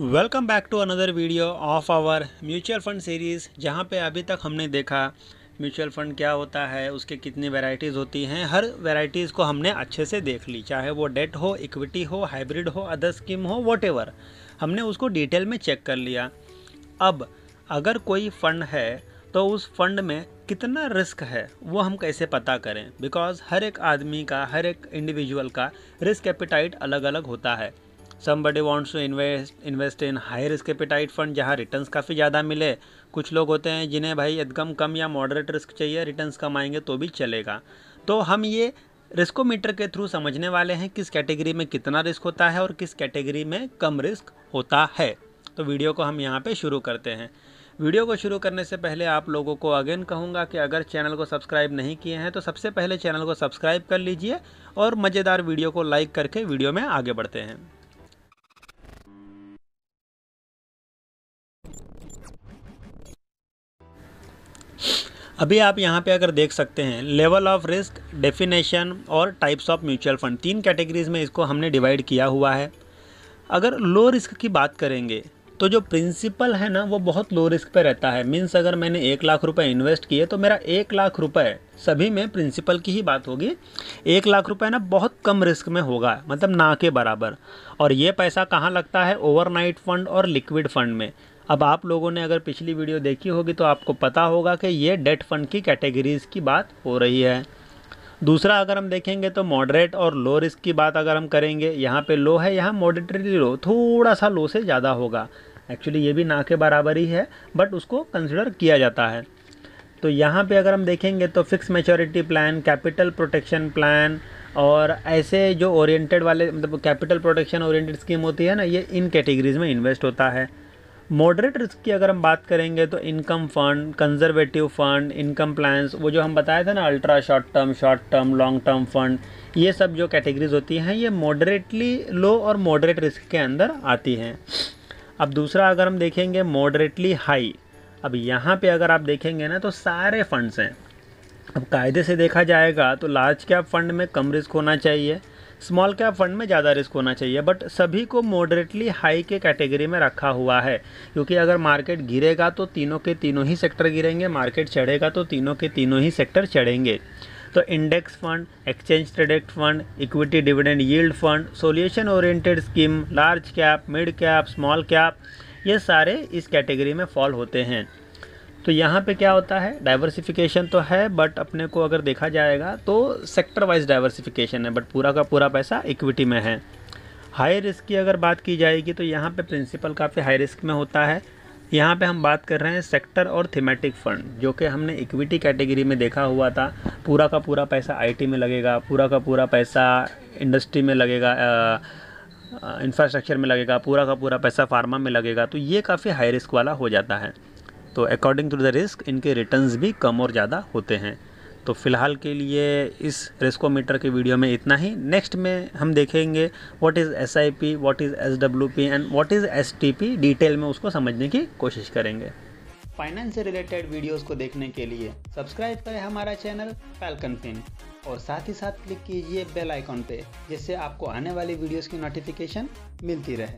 Welcome back to another video of our mutual fund series, जहां पे अभी तक हमने देखा म्यूचुअल फंड क्या होता है, उसके कितनी वैरायटीज़ होती हैं। हर वैरायटीज़ को हमने अच्छे से देख ली, चाहे वो डेट हो, इक्विटी हो, हाइब्रिड हो, अदर स्कीम हो, वॉटेवर, हमने उसको डिटेल में चेक कर लिया। अब अगर कोई फ़ंड है तो उस फंड में कितना रिस्क है वो हम कैसे पता करें, बिकॉज़ हर एक आदमी का, हर एक इंडिविजुअल का रिस्क एपिटाइट अलग अलग होता है। Somebody wants to invest in high risk appetite fund जहाँ रिटर्न्स काफ़ी ज़्यादा मिले। कुछ लोग होते हैं जिन्हें भाई एकदम कम या मॉडरेट रिस्क चाहिए, रिटर्न्स कम आएंगे तो भी चलेगा। तो हम ये रिस्कोमीटर के थ्रू समझने वाले हैं किस कैटेगरी में कितना रिस्क होता है और किस कैटेगरी में कम रिस्क होता है। तो वीडियो को हम यहाँ पे शुरू करते हैं। वीडियो को शुरू करने से पहले आप लोगों को अगेन कहूँगा कि अगर चैनल को सब्सक्राइब नहीं किए हैं तो सबसे पहले चैनल को सब्सक्राइब कर लीजिए और मज़ेदार वीडियो को लाइक करके वीडियो में आगे बढ़ते हैं। अभी आप यहाँ पे अगर देख सकते हैं लेवल ऑफ रिस्क, डेफिनेशन और types of mutual fund, 3 categories में इसको हमने डिवाइड किया हुआ है। अगर लो रिस्क की बात करेंगे तो जो प्रिंसिपल है ना वो बहुत लो रिस्क पे रहता है। मीन्स अगर मैंने 1 लाख रुपए इन्वेस्ट किए तो मेरा 1 लाख रुपए, सभी में प्रिंसिपल की ही बात होगी, 1 लाख रुपए ना बहुत कम रिस्क में होगा, मतलब ना के बराबर। और ये पैसा कहाँ लगता है? ओवरनाइट फंड और लिक्विड फंड में। अब आप लोगों ने अगर पिछली वीडियो देखी होगी तो आपको पता होगा कि ये डेट फंड की कैटेगरीज़ की बात हो रही है। दूसरा अगर हम देखेंगे तो मॉडरेट और लो रिस्क की बात अगर हम करेंगे, यहाँ पे लो है, यहाँ मॉडरेटली लो, थोड़ा सा लो से ज़्यादा होगा। एक्चुअली ये भी ना के बराबर ही है, बट उसको कंसिडर किया जाता है। तो यहाँ पे अगर हम देखेंगे तो fix maturity plan, capital protection plan और ऐसे जो ओरिएंटेड वाले, मतलब कैपिटल प्रोटेक्शन ओरिएंटेड स्कीम होती है ना, ये इन कैटेगरीज में इन्वेस्ट होता है। मॉडरेट रिस्क की अगर हम बात करेंगे तो income fund, conservative fund, income plans, वो जो हम बताए थे ना, ultra short term, long term fund, ये सब जो कैटेगरीज होती हैं ये मॉडरेटली लो और मॉडरेट रिस्क के अंदर आती हैं। अब दूसरा अगर हम देखेंगे मॉडरेटली हाई, अब यहाँ पे अगर आप देखेंगे ना तो सारे फंड्स हैं। अब कायदे से देखा जाएगा तो लार्ज कैप फंड में कम रिस्क होना चाहिए, स्मॉल कैप फंड में ज़्यादा रिस्क होना चाहिए, बट सभी को मॉडरेटली हाई के कैटेगरी में रखा हुआ है। क्योंकि अगर मार्केट गिरेगा तो तीनों के तीनों ही सेक्टर गिरेंगे, मार्केट चढ़ेगा तो तीनों के तीनों ही सेक्टर चढ़ेंगे। तो index fund, exchange traded fund, equity dividend yield fund, solution oriented scheme, large cap, mid cap, small cap, ये सारे इस कैटेगरी में फॉल होते हैं। तो यहाँ पे क्या होता है, डाइवर्सिफिकेशन तो है, बट अपने को अगर देखा जाएगा तो सेक्टर वाइज डाइवर्सिफिकेशन है, बट पूरा का पूरा पैसा इक्विटी में है। हाई रिस्क की अगर बात की जाएगी तो यहाँ पे प्रिंसिपल काफ़ी हाई रिस्क में होता है। यहाँ पे हम बात कर रहे हैं सेक्टर और थीमेटिक फंड, जो कि हमने इक्विटी कैटेगरी में देखा हुआ था। पूरा का पूरा पैसा आईटी में लगेगा, पूरा का पूरा पैसा इंडस्ट्री में लगेगा, इंफ्रास्ट्रक्चर में लगेगा, पूरा का पूरा पैसा फार्मा में लगेगा। तो ये काफ़ी हाई रिस्क वाला हो जाता है। तो अकॉर्डिंग टू द रिस्क इनके रिटर्न्स भी कम और ज़्यादा होते हैं। तो फ़िलहाल के लिए इस रिस्कोमीटर के वीडियो में इतना ही। नेक्स्ट में हम देखेंगे what is SIP, what is SWP and what is STP, detail में उसको समझने की कोशिश करेंगे। फाइनेंस से रिलेटेड वीडियोस को देखने के लिए सब्सक्राइब करें हमारा चैनल फैल्कन फिन और साथ ही साथ क्लिक कीजिए बेल आइकॉन पे, जिससे आपको आने वाली वीडियोस की नोटिफिकेशन मिलती रहे।